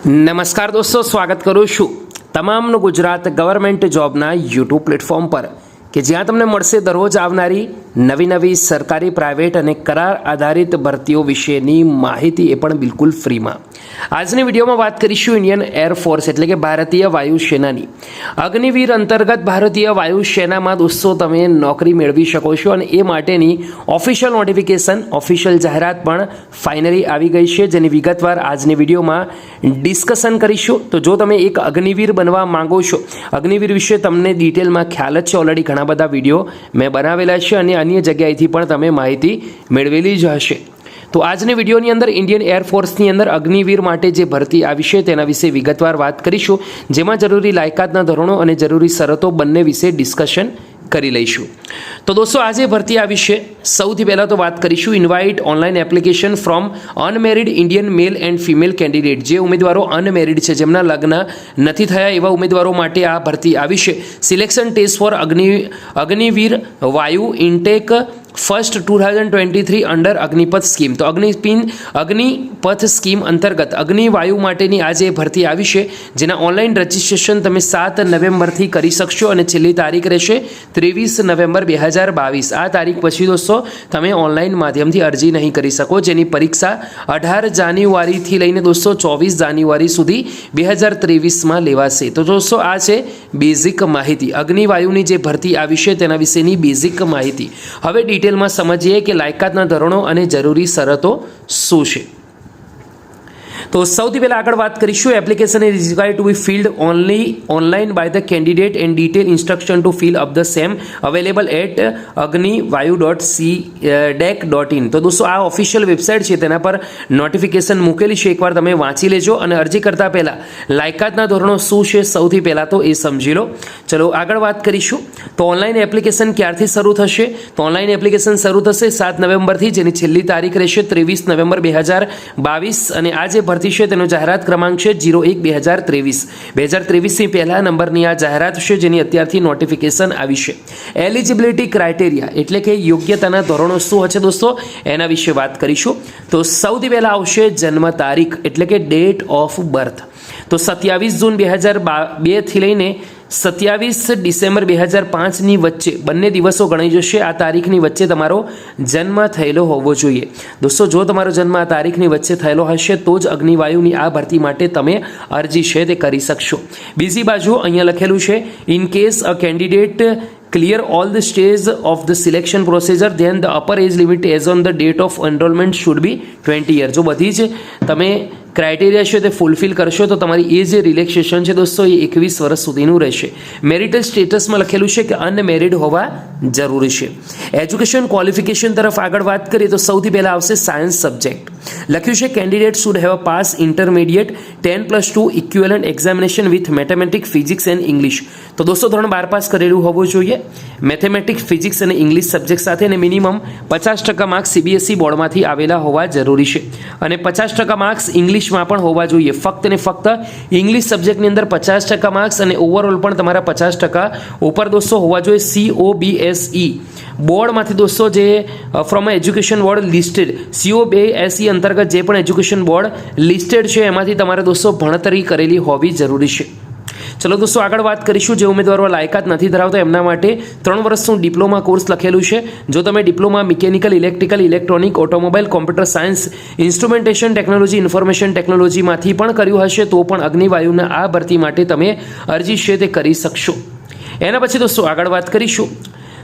નમસ્કાર દોસ્તો, સ્વાગત કરું છું તમામનું ગુજરાત ગવર્મેન્ટ જોબના યુટ્યુબ પ્લેટફોર્મ પર કે જ્યાં તમને મળશે દરરોજ આવનારી નવી સરકારી, પ્રાઇવેટ અને કરાર આધારિત ભરતીઓ વિશેની માહિતી, એ પણ બિલકુલ ફ્રીમાં. આજની વિડીયોમાં વાત કરીશું ઇન્ડિયન એરફોર્સ એટલે કે ભારતીય વાયુસેનાની અગ્નિવીર અંતર્ગત ભારતીય વાયુસેનામાં દોસ્તો તમે નોકરી મેળવી શકો છો અને એ માટેની ઓફિશિયલ નોટિફિકેશન, ઓફિશિયલ જાહેરાત પણ ફાઇનલી આવી ગઈ છે, જેની વિગતવાર આજની વિડીયોમાં ડિસ્કશન કરીશું. તો જો તમે એક અગ્નિવીર બનવા માંગો છો, અગ્નિવીર વિશે તમને ડિટેલમાં ખ્યાલ જ છે, ઓલરેડી ઘણા બધા વિડીયો મેં બનાવેલા છે અને અન્ય જગ્યાએથી પણ તમે માહિતી મેળવેલી જ હશે. તો આજની વિડીયોની અંદર ઇન્ડિયન એરફોર્સની અંદર અગ્નિવીર માટે જે ભરતી આવી છે તેના વિશે વિગતવાર વાત કરીશું, જેમાં જરૂરી લાયકાતના ધોરણો અને જરૂરી શરતો બંને વિશે ડિસ્કશન કરી લઈશું. તો દોસ્તો આજે ભરતી આવી છે. સૌથી પહેલાં તો વાત કરીશું invite online application from unmarried Indian mail and female candidate. જે ઉમેદવારો અનમેરિડ છે, જેમના લગ્ન નથી થયા, એવા ઉમેદવારો માટે આ ભરતી આવી છે. સિલેક્શન ટેસ્ટ ફોર અગ્નિવીર વાયુ intake first 2023 under Agneepath scheme. તો અગ્નિપથ સ્કીમ અંતર્ગત અગ્નિવાયુ માટેની આજે ભરતી આવી છે, જેના ઓનલાઈન રજિસ્ટ્રેશન તમે 7 નવેમ્બરથી કરી શકશો અને છેલ્લી તારીખ રહેશે 23 નવેમ્બર 2022. આ તારીખ પછી દોસ્તો તમે ઓનલાઈન માધ્યમથી અરજી નહીં કરી શકો, જેની પરીક્ષા 18 જાન્યુઆરીથી લઈને દોસ્તો 24 જાન્યુઆરી સુધી 2023માં લેવાશે. તો દોસ્તો આ છે બેઝિક માહિતી, અગ્નિવાયુની જે ભરતી આવી છે તેના વિશેની બેઝિક માહિતી. હવે ડિટેલમાં સમજીએ કે લાયકાતના ધોરણો અને જરૂરી શરતો શું છે. તો સૌથી પહેલાં આગળ વાત કરીશું application is required to B field only online by the candidate and detail instruction to fill up the same available at agnivayu.cdec.in. તો દોસ્તો આ ઓફિશિયલ વેબસાઇટ છે, તેના પર નોટિફિકેશન મૂકેલી છે, એકવાર તમે વાંચી લેજો અને અરજી કરતાં પહેલાં લાયકાતના ધોરણો શું છે સૌથી પહેલાં તો એ સમજી લો. ચલો આગળ વાત કરીશું. તો ઓનલાઈન એપ્લિકેશન ક્યારથી શરૂ થશે? તો ઓનલાઈન એપ્લિકેશન શરૂ થશે 7 નવેમ્બરથી, જેની છેલ્લી તારીખ રહેશે 23 નવેમ્બર 2022 અને આ જે ભરતી છે તેનો જાહેરાત ક્રમાંક છે 01/2023. 2023ની પહેલા નંબરની આ જાહેરાત છે, જેની અત્યારથી નોટિફિકેશન આવી છે. એલિજિબિલિટી ક્રાઇટેરિયા એટલે કે યોગ્યતાના ધોરણો શું હશે દોસ્તો, એના વિશે વાત કરીશું. તો સૌથી પહેલાં આવશે જન્મ તારીખ એટલે કે ડેટ ઓફ બર્થ. તો 27 જૂન 2002થી લઈને 27 ડિસેમ્બર 2005ની વચ્ચે બંને દિવસો ગણાઈ જશે. આ તારીખની વચ્ચે તમારો જન્મ થયેલો હોવો જોઈએ. દોસ્તો જો તમારો જન્મ આ તારીખની વચ્ચે થયેલો હશે તો જ અગ્નિવાયુની આ ભરતી માટે તમે અરજી છે તે કરી શકશો. બીજી બાજુ અહીંયા લખેલું છે in case a candidate clear all the stages of the selection procedure then the upper age limit as on the date of enrollment should be 20 years. જો બધી જ તમે ક્રાઇટેરિયા છે તે ફૂલફિલ કરશો તો તમારી એજ રિલેક્સેશન છે દોસ્તો એ 21 વર્ષ સુધીનું રહેશે. મેરિટલ સ્ટેટસમાં લખેલું છે કે અનમેરિડ હોવા જરૂરી છે. એજ્યુકેશન ક્વોલિફિકેશન તરફ આગળ વાત કરીએ તો સૌથી પહેલાં આવશે સાયન્સ સબ્જેક્ટ. લખ્યું છે candidate should have pass intermediate 10+2 equivalent examination with mathematics, physics and English. તો દોસ્તો ધોરણ 12 પાસ કરેલું હોવું જોઈએ મેથેમેટિક્સ, ફિઝિક્સ અને ઇંગ્લિશ સબ્જેક્ટ સાથે, અને મિનિમમ 50% માર્ક્સ CBSE બોર્ડમાંથી આવેલા હોવા જરૂરી છે અને 50% માર્ક્સ ઇંગ્લિશમાં પણ હોવા જોઈએ. ફક્ત ને ફક્ત ઇંગ્લિશ સબ્જેક્ટની અંદર 50% માર્ક્સ અને ઓવરઓલ પણ તમારા 50% ઉપર દોસ્તો હોવા જોઈએ. COBSE બોર્ડમાંથી દોસ્તો જે from education board listed COBSE અંતર્ગત જે પણ એજ્યુકેશન બોર્ડ લિસ્ટેડ છે એમાંથી તમારે દોસ્તો ભણતરી કરેલી હોવી જરૂરી છે. ચલો દોસ્તો આગળ વાત કરીશું. જે ઉમેદવારો લાયકાત નથી ધરાવતા એમના માટે 3 વર્ષનું ડિપ્લોમા કોર્સ લખેલું છે. જો તમે diploma mechanical, electrical, electronic, automobile, computer science, instrumentation technology, information ટેકનોલોજીમાંથી પણ કર્યું હશે તો પણ અગ્નિવાયુના આ ભરતી માટે તમે અરજી છે તે કરી શકશો. એના પછી દોસ્તો આગળ વાત કરીશું.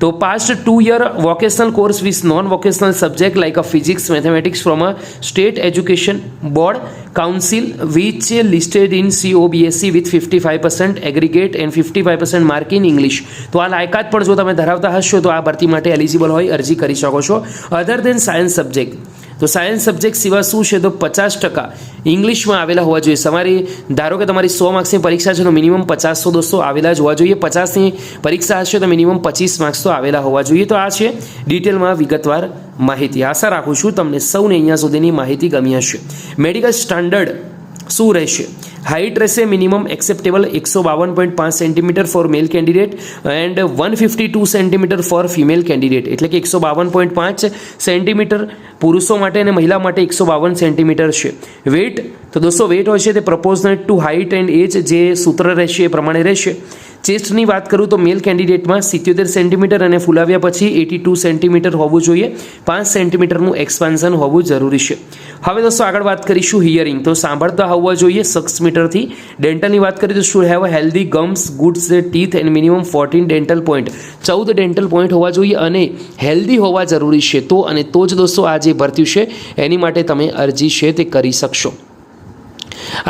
તો past 2-year vocational course with non-vocational subject like a physics, mathematics from a state education board council which listed in COBSE with 55% aggregate and 55% mark in English. તો આ લાયકાત પણ જો તમે ધરાવતા હશો તો આ ભરતી માટે એલિજિબલ હોય અરજી કરી શકો છો. અધર દેન સાયન્સ સબ્જેક્ટ, તો સાયન્સ સબ્જેક્ટ સિવાય શું છે તો 50% ઇંગ્લિશમાં આવેલા હોવા જોઈએ. તમારી ધારો કે તમારી 100 માર્ક્સની પરીક્ષા છે તો મિનિમમ 50 તો દોસ્તો આવેલા જ હોવા જોઈએ. 50ની પરીક્ષા હશે તો મિનિમમ 25 માર્ક્સ તો આવેલા હોવા જોઈએ. તો આ છે ડિટેલમાં વિગતવાર માહિતી. આશા રાખું છું તમને સૌને અહીંયા સુધીની માહિતી ગમી હશે. મેડિકલ સ્ટાન્ડર્ડ શું રહેશે? હાઇટ રહેશે minimum acceptable 152.5 centimetre four mail candidate and 152 centimetre for female candidate, એટલે કે 152.5 સેન્ટીમીટર પુરુષો માટે અને મહિલા માટે 152 સેન્ટીમીટર છે. વેઇટ તો દોસ્તો વેઇટ હોય છે તે પ્રપોઝનેટ ટુ હાઇટ એન્ડ એજ, જે સૂત્ર રહેશે એ પ્રમાણે રહેશે. ચેસ્ટની વાત કરું તો મેલ કેન્ડિડેટમાં 77 સેન્ટીમીટર અને ફૂલાવ્યા પછી 82 સેન્ટીમીટર હોવું જોઈએ. 5 સેન્ટીમીટરનું એક્સપાન્શન હોવું જરૂરી છે. હવે દોસ્તો આગળ વાત કરીશું હિયરિંગ, તો સાંભળતા હોવા જોઈએ 6 મીટરથી. ડેન્ટલની વાત કરીએ તો should have healthy gums, good teeth and minimum 14 dental point, 14 dental point હોવા જોઈએ અને હેલ્ધી હોવા જરૂરી છે. તો જ દોસ્તો આ જે ભરતી છે એની માટે તમે અરજી છે તે કરી શકશો.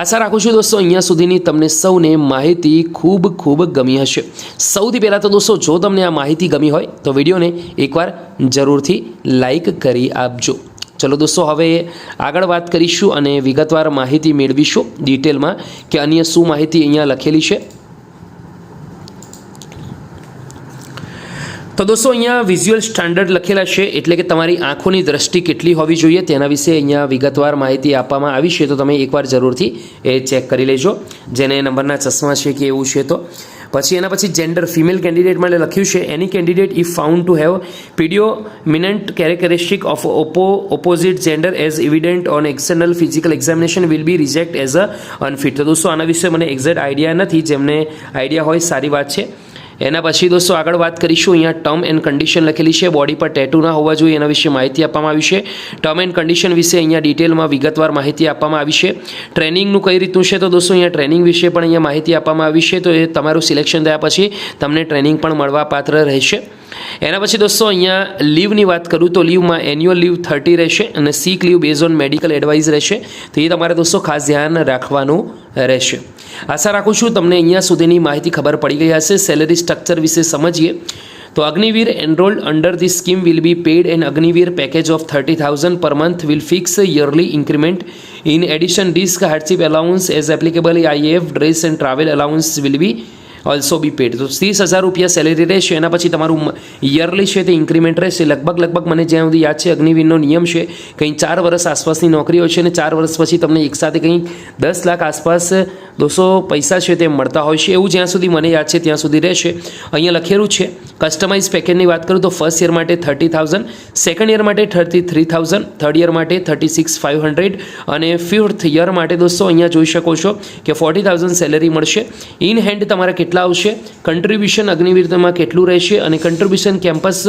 આશા રાખું છું દોસ્તો અહીંયા સુધીની તમને સૌને માહિતી ખૂબ ગમી હશે. સૌથી પહેલાં તો દોસ્તો જો તમને આ માહિતી ગમી હોય તો વિડીયોને એકવાર જરૂરથી લાઈક કરી આપજો. ચલો દોસ્તો હવે આગળ વાત કરીશું અને વિગતવાર માહિતી મેળવીશું ડિટેલમાં કે અન્ય શું માહિતી અહીંયા લખેલી છે. તો દોસ્તો અહીંયા વિઝ્યુઅલ સ્ટાન્ડર્ડ લખેલા છે, એટલે કે તમારી આંખોની દ્રષ્ટિ કેટલી હોવી જોઈએ તેના વિશે અહીંયા વિગતવાર માહિતી આપવામાં આવી છે. તો તમે એકવાર જરૂરથી એ ચેક કરી લેજો, જેને નંબરના ચશ્મા છે કે એવું છે. તો પછી એના પછી જેન્ડર ફિમેલ કેન્ડિડેટ માટે લખ્યું છે any candidate if found to have predominant characteristic of opposite gender as evident on external physical examination will be reject as a unfit. તો દોસ્તો આના વિશે મને એક્ઝેક્ટ આઈડિયા નથી, જેમને આઈડિયા હોય સારી વાત છે. એના પછી દોસ્તો આગળ વાત કરીશું. અહીંયા ટર્મ એન્ડ કન્ડિશન લખેલી છે, બોડી પર ટેટુ ના હોવા જોઈએ એના વિશે માહિતી આપવામાં આવી છે. ટર્મ એન્ડ કન્ડિશન વિશે અહીંયા ડિટેલમાં વિગતવાર માહિતી આપવામાં આવી છે. ટ્રેનિંગનું કઈ રીતનું છે તો દોસ્તો અહીંયા ટ્રેનિંગ વિશે પણ અહીંયા માહિતી આપવામાં આવી છે. તો એ તમારું સિલેક્શન થયા પછી તમને ટ્રેનિંગ પણ મળવાપાત્ર રહેશે. એના પછી દોસ્તો અહીંયા લીવની વાત કરું તો લીવમાં એન્યુઅલ લીવ 30 રહેશે અને sick leave base on medical advice રહેશે. તો એ તમારે દોસ્તો ખાસ ધ્યાન રાખવાનું રહેશે. આશા રાખું છું તમને અહીંયા સુધીની માહિતી ખબર પડી ગઈ હશે. સેલરી સ્ટ્રક્ચર વિશે સમજીએ તો Agniveer enrolled under this scheme will be paid an Agniveer package of 30,000 per month will fix a yearly increment. In addition, risk hardship allowance as applicable, IAF, dress and travel allowance will be also B pad. તો 30,000 રૂપિયા salary રહેશે. એના પછી તમારું yearly છે તે increment રહેશે. લગભગ મને જ્યાં સુધી યાદ છે અગ્નિવીરનો નિયમ છે કંઈ 4 વર્ષ આસપાસની નોકરી હોય છે અને 4 વર્ષ પછી તમને એકસાથે કંઈ 10 લાખ આસપાસ દોસ્તો પૈસા છે તે મળતા હોય છે. એવું જ્યાં સુધી મને યાદ છે ત્યાં સુધી રહેશે. અહીંયા લખેલું છે કસ્ટમાઇઝ પેકેજની વાત કરું તો ફર્સ્ટ યર માટે 30,000, સેકન્ડ યર માટે 33,000, થર્ડ યર માટે 36,500 અને ફિફ્થ યર માટે દોસ્તો અહીંયા જોઈ શકો છો કે 40,000 સેલેરી મળશે. ઇન હેન્ડ તમારા કેટલા આવશે, કન્ટ્રીબ્યુશન અગ્નિવીરમાં કેટલું રહેશે અને કન્ટ્રીબ્યુશન કેમ્પસ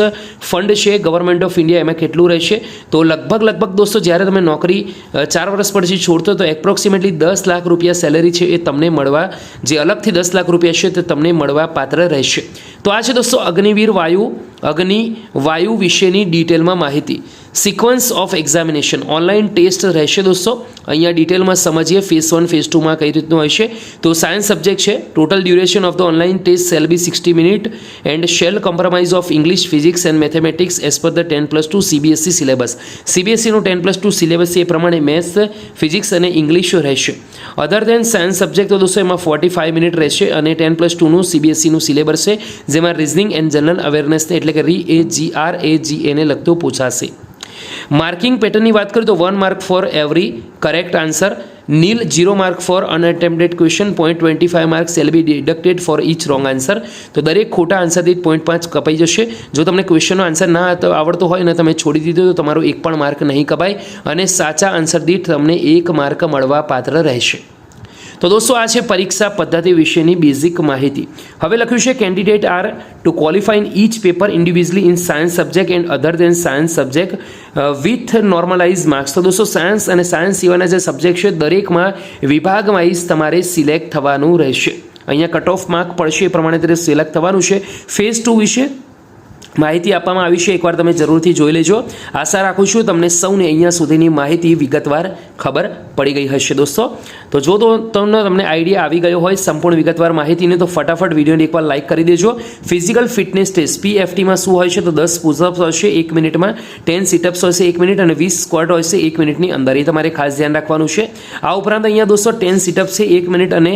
ફંડ છે ગવર્મેન્ટ ઓફ ઇન્ડિયા એમાં કેટલું રહેશે. તો લગભગ દોસ્તો જ્યારે તમે નોકરી 4 વર્ષ પછી છોડતો તો એપ્રોક્સિમેટલી 10 લાખ રૂપિયા સેલેરી છે એ તમને મળવા, જે અલગથી 10 લાખ રૂપિયા છે તે તમને મળવા પાત્ર રહેશે. તો આ છે દોસ્તો અગ્નિવીર વાયુ વિશેની ડિટેલમાં માહિતી. Sequence of examination online test રહેશે દોસ્તો. અહીંયા ડિટેલમાં સમજીએ ફેઝ 1 ફેઝ 2માં કઈ રીતનું હશે. તો સાયન્સ સબ્જેક્ટ છે. Total duration of the online test shall be 60 minute and shall compromise of English, physics and mathematics as per the 10+2 CBSE syllabus. CBSEનું 10+2 સિલેબસ એ પ્રમાણે મેથ્સ, ફિઝિક્સ અને ઇંગ્લિશ રહેશે. અધર દેન સાયન્સ સબ્જેક્ટ તો દોસ્તો એમાં 45 મિનિટ રહેશે અને 10+2નું CBSEનું સિલેબસ છે, જેમાં રિઝનિંગ એન્ડ જનરલ અવેરનેસને એટલે કે RAGA ને લગતું પૂછાશે. માર્કિંગ પેટર્નની વાત કરીએ તો 1 mark for every correct answer, nil 0 mark for unattempted question, 0.25 marks shall be deducted for each wrong answer. તો દરેક ખોટા આન્સર દીઠ 0.5 કપાઈ જશે. જો તમને ક્વેશ્ચનનો આન્સર ના આવડતો હોય ને તમે છોડી દીધો તો તમારો 1 પણ માર્ક નહીં કપાય અને સાચા આન્સર દીઠ તમને 1 માર્ક મળવા પાત્ર રહેશે. તો દોસ્તો આ છે પરીક્ષા પદ્ધતિ વિશેની બેઝિક માહિતી. હવે લખ્યું છે candidate R two qualify in inch paper individually in science subject and other then science subject with normalise marks. તો દોસ્તો સાયન્સ અને સાયન્સ સિવાયના જે સબ્જેક્ટ છે દરેકમાં વિભાગ વાઇઝ તમારે સિલેક્ટ થવાનું રહેશે. અહીંયા કટ ઓફ માર્ક પડશે એ પ્રમાણે તમારે સિલેક્ટ થવાનું છે. ફેઝ 2 વિશે માહિતી આપવામાં આવી છે, એકવાર તમે જરૂરથી જોઈ લેજો. આશા રાખું છું તમને સૌને અહીંયા સુધીની માહિતી વિગતવાર ખબર પડી ગઈ હશે દોસ્તો. તો જો તમને આઈડિયા આવી ગયો હોય સંપૂર્ણ વિગતવાર માહિતીને તો ફટાફટ વિડીયોને એકવાર લાઇક કરી દેજો. ફિઝિકલ ફિટનેસ ટેસ્ટ PFTમાં શું હોય છે તો 10 પુશઅપ્સ હશે 1 મિનિટમાં, 10 સિટઅપ્સ હશે 1 મિનિટ અને 20 સ્ક્વોટ હશે 1 મિનિટની અંદર. એ તમારે ખાસ ધ્યાન રાખવાનું છે. આ ઉપરાંત અહીંયા દોસ્તો 10 સિટઅપ્સ છે 1 મિનિટ અને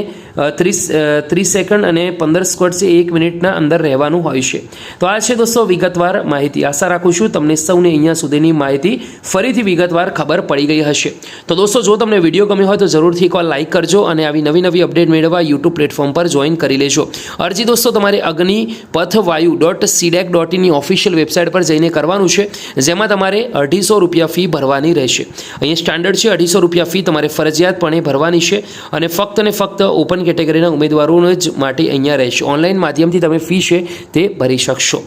30 સેકન્ડ અને 15 સ્ક્વોટ છે 1 મિનિટના અંદર રહેવાનું હોય છે. તો આ છે દોસ્તો વિગતવાર માહિતી. આશા રાખું છું તમને સૌને અહીંયા સુધીની માહિતી ફરીથી વિગતવાર ખબર પડી ગઈ હશે. તો દોસ્તો જો તમને તમને વિડીયો ગમ્યો હોય તો જરૂરથી એકવાર લાઇક કરજો અને આવી નવી અપડેટ મેળવવા યુટ્યુબ પ્લેટફોર્મ પર જોઈન કરી લેજો. અરજી દોસ્તો તમારે અગ્નિપથવાયુ.cdac.in ની ઓફિશિયલ વેબસાઇટ પર જઈને કરવાનું છે, જેમાં તમારે 250 રૂપિયા ફી ભરવાની રહેશે. અહીંયા સ્ટાન્ડર્ડ છે 250 રૂપિયા ફી તમારે ફરજિયાતપણે ભરવાની છે અને ફક્ત ઓપન કેટેગરીના ઉમેદવારોને જ માટે અહીંયા રહેશે. ઓનલાઈન માધ્યમથી તમે ફી છે તે ભરી શકશો.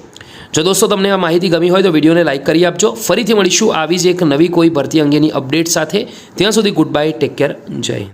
જો દોસ્તો તમને આ માહિતી ગમી હોય તો વિડીયોને લાઇક કરી આપજો. ફરીથી મળીશું આવી જ એક નવી કોઈ ભરતી અંગેની અપડેટ સાથે. ત્યાં સુધી ગુડ બાય, ટેક કેર, જય.